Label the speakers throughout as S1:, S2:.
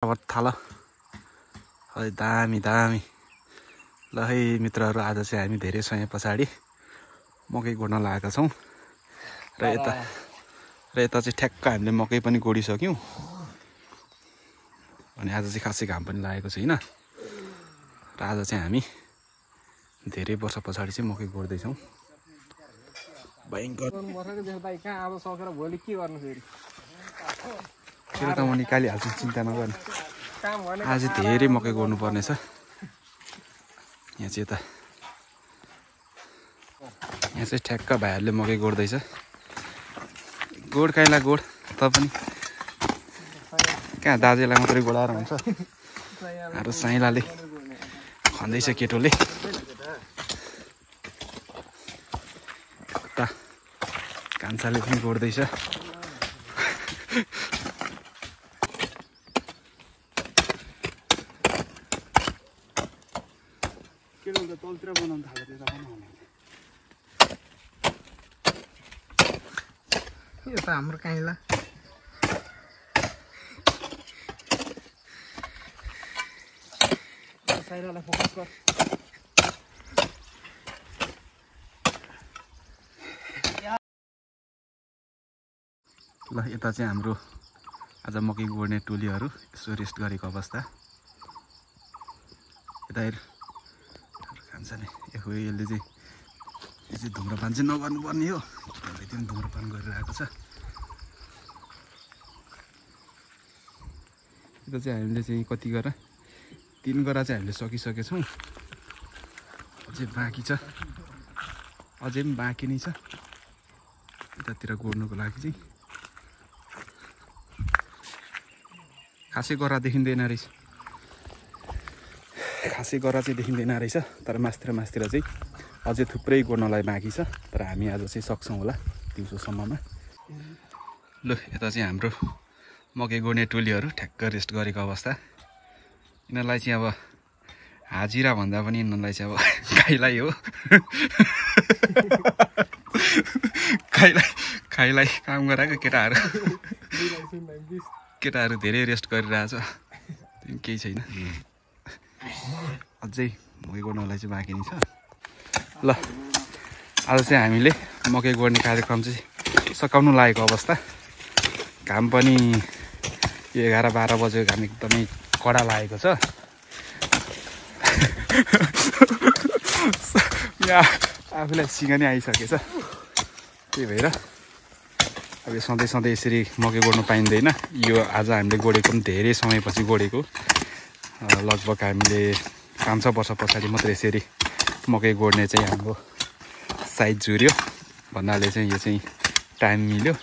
S1: अब थाल है दामी दामी ल है मित्रहरू आज चाहिँ हामी धेरै समय पछाडि मकै गोड्न लागेका छौं र यता चाहिँ ठ्याक्क हामीले मकै पनि गोडिसक्यौं अनि आज चाहिँ खासै घाम पनि लागेको छैन र आज चाहिँ हामी धेरै वर्ष पछाडि चाहिँ मकै गोड्दै छौं भयंकर फेरि त म निकालिहाल्छु चिन्ता नगर्नु आज धेरै मकै गोड्नु पर्ने छ यहाँ चाहिँ ठ्याक्क भाइहरुले मकै गोड्दैछ गोड काइला गोड त पनि कहाँ दाजुलाई मात्रै गोडाएर हुन्छ हाम्रो साइलाले खन्दैछ केटोले कान्छाले पनि गोड्दैछ तलतिर बनाउन थाल्यो त्यो त बनाउने
S2: यो त हाम्रो काइला साइलालाई फोकस गर
S1: ल यता चाहिँ हाम्रो आज मकै गोड्ने टोलीहरू यसो रेस्ट गरेको अवस्था यता हेर खान्छले यसले चाहिँ धुम्रपान चाहिँ नगर्नुपर्ने हो किनभने त्यो धुम्रपान गरिरहेको छ यता चाहिँ हामीले चाहिँ कति गरा 3 गरा चाहिँ हामीले सकिसकेछौँ अझै बाँकी छ अझै पनि बाँकी नै छ यतातिर गोड्नुको लागि चाहिँ खासै गरा देखिँदैन रहेछ तर मास्तिर चाहिँ अझै थुप्रै गोड्नलाई बाँकी छ तर हामी आज चाहिँ सक्छौँ होला दिउँसोसम्ममा ल यता चाहिँ हाम्रो मकै गोड्ने टोलीहरू ठ्याक्क रेस्ट गरेको अवस्था यिनीहरूलाई चाहिँ अब हाजिरा भन्दा पनि यिनीहरूलाई चाहिँ अब खाइलाई हो खाइलाई काम गराएको केटाहरू धेरै रेस्ट गरिरहेछ केही छैन अझै मकै गोड्नलाई चाहिँ बाँकी नै छ ल आज चाहिँ हामीले मकै गोड्ने कार्यक्रम चाहिँ सकाउनु लागेको अवस्था घाम पनि 11-12 बजेको घाम एकदमै कडा लागेको छ यहाँ आफूलाई सिँगानी आइसकेछ त्यही भएर अब सधैँ यसरी मकै गोड्नु पाइँदैन यो आज हामीले गोडेको पनि धेरै समयपछि गोडेको लगभग हामीले 5-6 वर्ष पछाडि मात्रै यसरी मकै गोड्ने चाहिँ हाम्रो साइज जुर्यो भन्नाले चाहिँ यो चाहिँ टाइम मिल्यो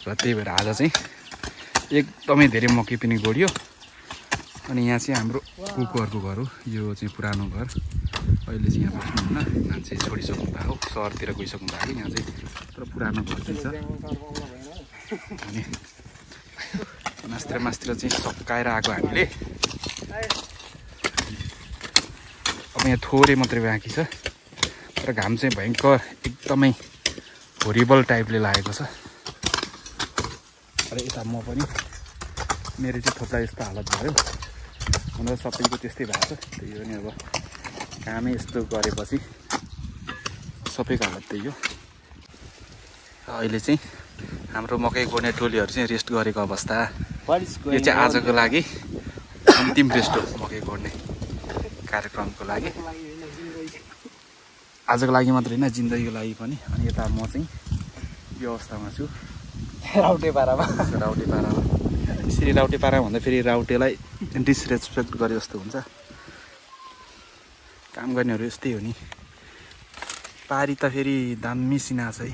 S1: र त्यही भएर आज चाहिँ एकदमै धेरै मकै पनि गोड्यो अनि यहाँ चाहिँ हाम्रो कुकुरको घर हो यो चाहिँ पुरानो घर अहिले चाहिँ यहाँ बस्नुहुन्न मान्छे छोडिसक्नु भएको सहरतिर गइसक्नु भएको यहाँ चाहिँ तर पुरानो घर चाहिँ छ अनि मास्तिर चाहिँ सकाएर आएको हामीले अब यहाँ थोरै मात्रै बाँकी छ तर घाम चाहिँ भयङ्कर एकदमै होरिबल टाइपले लागेको छ र यता म पनि मेरो चाहिँ थोप्ला यस्तो हालत भयो अन्त सबैको त्यस्तै भएको छ त्यही हो नि अब कामै यस्तो गरेपछि सबैको हालत त्यही हो अहिले चाहिँ हाम्रो मकै गोड्ने टोलीहरू चाहिँ रेस्ट गरेको अवस्था यो चाहिँ आजको लागि अन्तिम रेस्ट हो मकै गोड्ने कार्यक्रमको लागि आजको लागि मात्रै होइन जिन्दगीको लागि पनि अनि यता म चाहिँ यो अवस्थामा छु
S2: राउटे पारामा
S1: यसरी राउटे पारा भन्दा फेरि राउटेलाई डिसरेस्पेक्ट गरे जस्तो हुन्छ काम गर्नेहरू यस्तै हो नि पारी त फेरि दामी सिना छ है